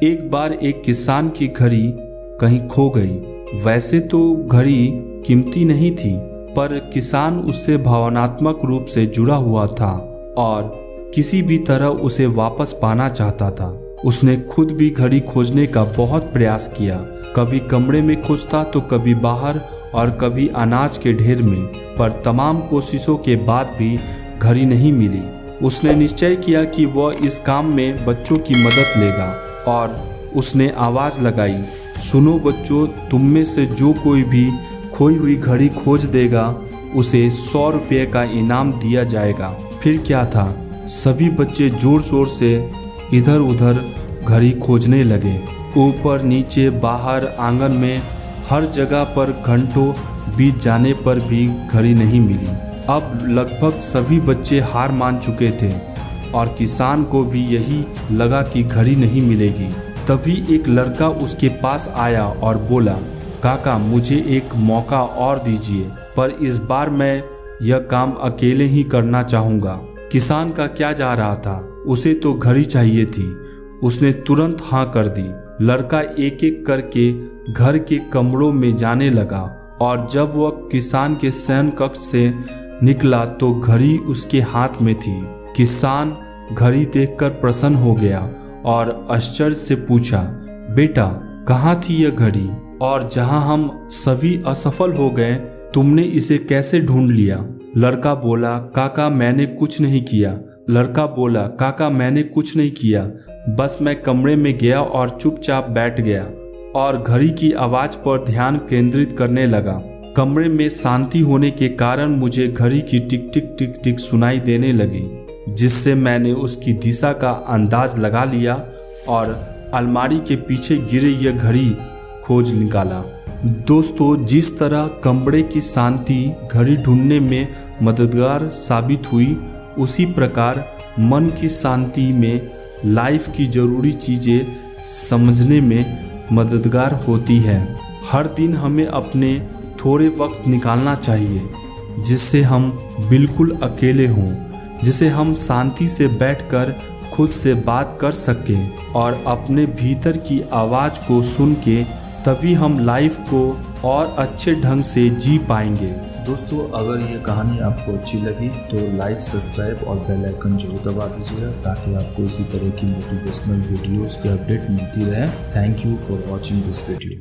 एक बार एक किसान की घड़ी कहीं खो गई। वैसे तो घड़ी कीमती नहीं थी, पर किसान उससे भावनात्मक रूप से जुड़ा हुआ था और किसी भी तरह उसे वापस पाना चाहता था। उसने खुद भी घड़ी खोजने का बहुत प्रयास किया। कभी कमरे में खोजता तो कभी बाहर और कभी अनाज के ढेर में, पर तमाम कोशिशों के बाद भी घड़ी नहीं मिली। उसने निश्चय किया कि वह इस काम में बच्चों की मदद लेगा और उसने आवाज़ लगाई, सुनो बच्चों, तुम में से जो कोई भी खोई हुई घड़ी खोज देगा उसे 100 रुपये का इनाम दिया जाएगा। फिर क्या था, सभी बच्चे जोर शोर से इधर उधर घड़ी खोजने लगे। ऊपर नीचे बाहर आंगन में हर जगह पर घंटों बीत जाने पर भी घड़ी नहीं मिली। अब लगभग सभी बच्चे हार मान चुके थे और किसान को भी यही लगा कि घड़ी नहीं मिलेगी। तभी एक लड़का उसके पास आया और बोला, काका मुझे एक मौका और दीजिए, पर इस बार मैं यह काम अकेले ही करना चाहूँगा। किसान का क्या जा रहा था, उसे तो घड़ी चाहिए थी। उसने तुरंत हाँ कर दी। लड़का एक एक करके घर के कमरों में जाने लगा और जब वह किसान के शयन कक्ष से निकला तो घड़ी उसके हाथ में थी। किसान घड़ी देखकर प्रसन्न हो गया और आश्चर्य से पूछा, बेटा कहाँ थी यह घड़ी, और जहाँ हम सभी असफल हो गए तुमने इसे कैसे ढूंढ लिया? लड़का बोला, काका मैंने कुछ नहीं किया। लड़का बोला, काका मैंने कुछ नहीं किया, बस मैं कमरे में गया और चुपचाप बैठ गया और घड़ी की आवाज़ पर ध्यान केंद्रित करने लगा। कमरे में शांति होने के कारण मुझे घड़ी की टिक टिक टिक टिक सुनाई देने लगी, जिससे मैंने उसकी दिशा का अंदाज लगा लिया और अलमारी के पीछे गिरे यह घड़ी खोज निकाला। दोस्तों, जिस तरह कमरे की शांति घड़ी ढूंढने में मददगार साबित हुई, उसी प्रकार मन की शांति में लाइफ की ज़रूरी चीज़ें समझने में मददगार होती है। हर दिन हमें अपने थोड़े वक्त निकालना चाहिए जिससे हम बिल्कुल अकेले हों, जिसे हम शांति से बैठकर खुद से बात कर सकें और अपने भीतर की आवाज़ को सुन के तभी हम लाइफ को और अच्छे ढंग से जी पाएंगे। दोस्तों, अगर ये कहानी आपको अच्छी लगी तो लाइक, सब्सक्राइब और बेल आइकन जरूर दबा दीजिएगा ताकि आपको इसी तरह की मोटिवेशनल वीडियोस की अपडेट मिलती रहे। Thank you for watching this video.